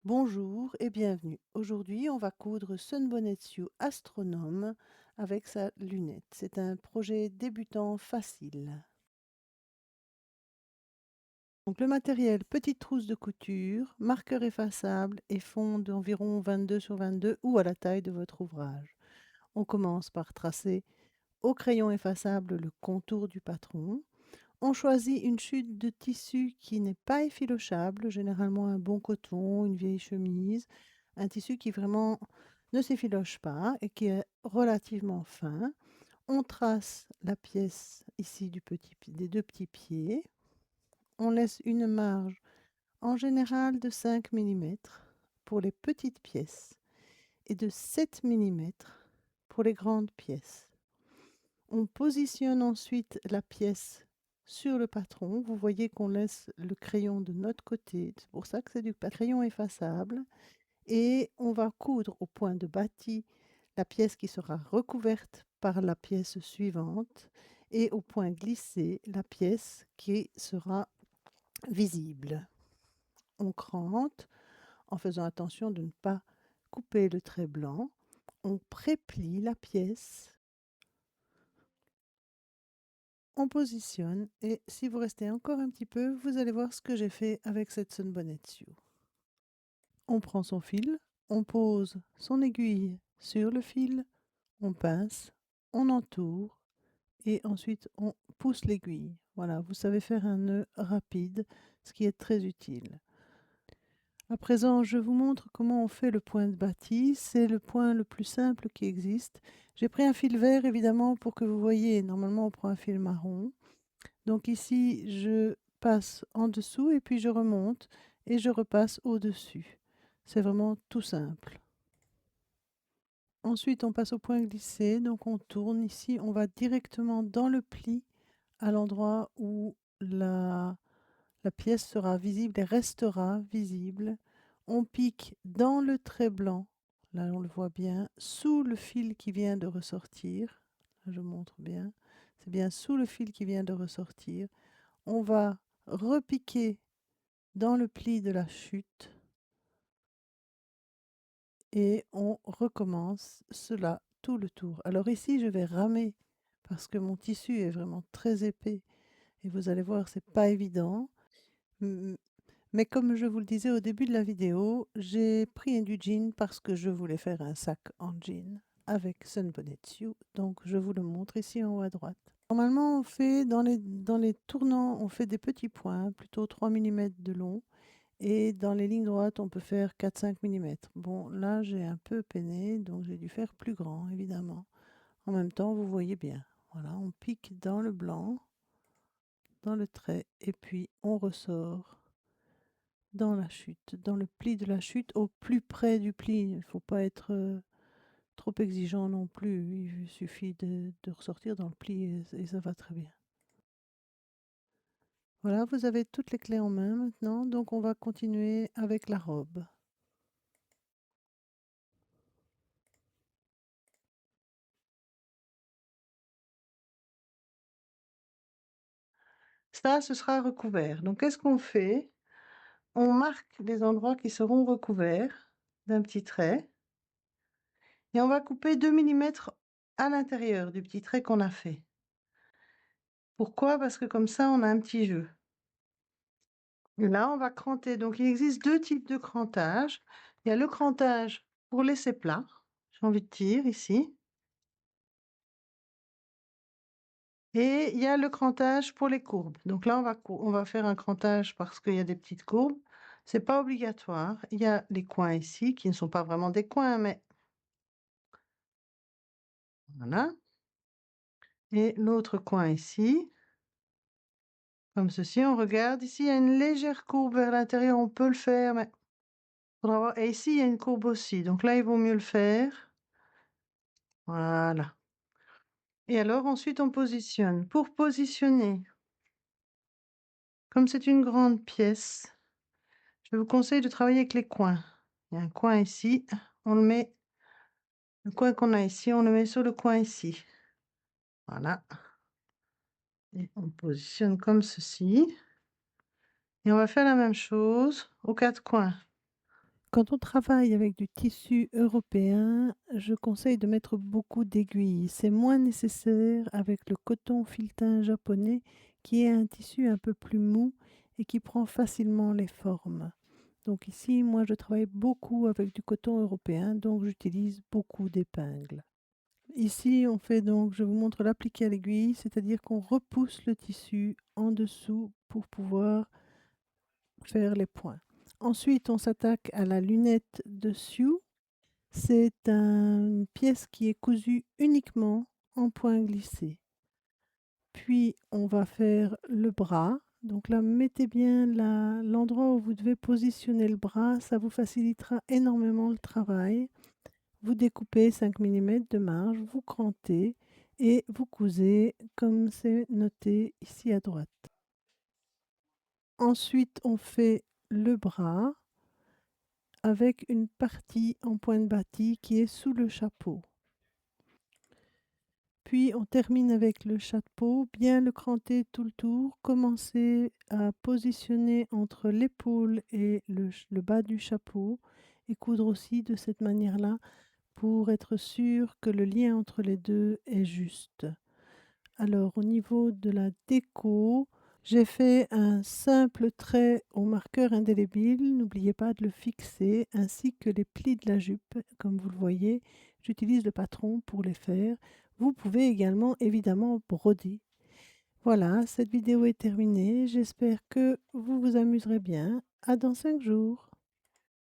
Bonjour et bienvenue. Aujourd'hui, on va coudre Sunbonnetsu Astronome avec sa lunette. C'est un projet débutant facile. Donc le matériel, petite trousse de couture, marqueur effaçable et fond d'environ 22 sur 22 ou à la taille de votre ouvrage. On commence par tracer au crayon effaçable le contour du patron. On choisit une chute de tissu qui n'est pas effilochable, généralement un bon coton, une vieille chemise, un tissu qui vraiment ne s'effiloche pas et qui est relativement fin. On trace la pièce ici des deux petits pieds. On laisse une marge en général de 5 mm pour les petites pièces et de 7 mm pour les grandes pièces. On positionne ensuite la pièce sur le patron. Vous voyez qu'on laisse le crayon de notre côté. C'est pour ça que c'est du crayon effaçable. Et on va coudre au point de bâti la pièce qui sera recouverte par la pièce suivante et au point glissé la pièce qui sera visible. On crante en faisant attention de ne pas couper le trait blanc. On préplie la pièce. On positionne et si vous restez encore un petit peu, vous allez voir ce que j'ai fait avec cette Sunbonnetsu. On prend son fil, on pose son aiguille sur le fil, on pince, on entoure et ensuite on pousse l'aiguille. Voilà, vous savez faire un nœud rapide, ce qui est très utile. À présent, je vous montre comment on fait le point de bâti. C'est le point le plus simple qui existe. J'ai pris un fil vert évidemment pour que vous voyez. Normalement, on prend un fil marron. Donc ici, je passe en dessous et puis je remonte et je repasse au-dessus. C'est vraiment tout simple. Ensuite, on passe au point glissé. Donc on tourne ici, on va directement dans le pli à l'endroit où la pièce sera visible et restera visible. On pique dans le trait blanc, là on le voit bien, sous le fil qui vient de ressortir. Là, je montre bien. C'est bien sous le fil qui vient de ressortir. On va repiquer dans le pli de la chute et on recommence cela tout le tour. Alors ici, je vais ramer parce que mon tissu est vraiment très épais et vous allez voir, c'est pas évident. Mais comme je vous le disais au début de la vidéo, j'ai pris du jean parce que je voulais faire un sac en jean avec Sunbonnetsu. Donc je vous le montre ici en haut à droite. Normalement, on fait dans les tournants, on fait des petits points, plutôt 3 mm de long. Et dans les lignes droites, on peut faire 4-5 mm. Bon, là, j'ai un peu peiné, donc j'ai dû faire plus grand, évidemment. En même temps, vous voyez bien. Voilà, on pique dans le blanc, dans le trait, et puis on ressort dans la chute, dans le pli de la chute, au plus près du pli. Il ne faut pas être trop exigeant non plus. Il suffit de ressortir dans le pli et ça va très bien. Voilà, vous avez toutes les clés en main maintenant, donc on va continuer avec la robe. Ça, ce sera recouvert. Donc, qu'est-ce qu'on fait? On marque les endroits qui seront recouverts d'un petit trait et on va couper 2 mm à l'intérieur du petit trait qu'on a fait. Pourquoi? Parce que comme ça, on a un petit jeu. Et là, on va cranter. Donc, il existe deux types de crantage. Il y a le crantage pour laisser plat, j'ai envie de dire ici. Et il y a le crantage pour les courbes. Donc là, on va faire un crantage parce qu'il y a des petites courbes. C'est pas obligatoire. Il y a les coins ici qui ne sont pas vraiment des coins, mais voilà. Et l'autre coin ici, comme ceci. On regarde. Ici, il y a une légère courbe vers l'intérieur. On peut le faire, mais faudra voir. Et ici, il y a une courbe aussi. Donc là, il vaut mieux le faire. Voilà. Et alors, ensuite, on positionne. Pour positionner, comme c'est une grande pièce, je vous conseille de travailler avec les coins. Il y a un coin ici. On le met, le coin qu'on a ici, on le met sur le coin ici. Voilà. Et on positionne comme ceci. Et on va faire la même chose aux quatre coins. Quand on travaille avec du tissu européen, je conseille de mettre beaucoup d'aiguilles. C'est moins nécessaire avec le coton filetin japonais qui est un tissu un peu plus mou et qui prend facilement les formes. Donc ici, moi, je travaille beaucoup avec du coton européen, donc j'utilise beaucoup d'épingles. Ici, on fait donc, je vous montre l'appliqué à l'aiguille, c'est-à-dire qu'on repousse le tissu en dessous pour pouvoir faire les points. Ensuite, on s'attaque à la lunette dessus. C'est une pièce qui est cousue uniquement en point glissé. Puis, on va faire le bras. Donc là, mettez bien l'endroit où vous devez positionner le bras. Ça vous facilitera énormément le travail. Vous découpez 5 mm de marge, vous crantez et vous cousez comme c'est noté ici à droite. Ensuite, on fait le bras avec une partie en pointe bâtie qui est sous le chapeau. Puis on termine avec le chapeau, bien le cranter tout le tour, commencer à positionner entre l'épaule et le bas du chapeau et coudre aussi de cette manière-là pour être sûr que le lien entre les deux est juste. Alors au niveau de la déco, j'ai fait un simple trait au marqueur indélébile, n'oubliez pas de le fixer, ainsi que les plis de la jupe, comme vous le voyez, j'utilise le patron pour les faire. Vous pouvez également évidemment broder. Voilà, cette vidéo est terminée, j'espère que vous vous amuserez bien. À dans 5 jours.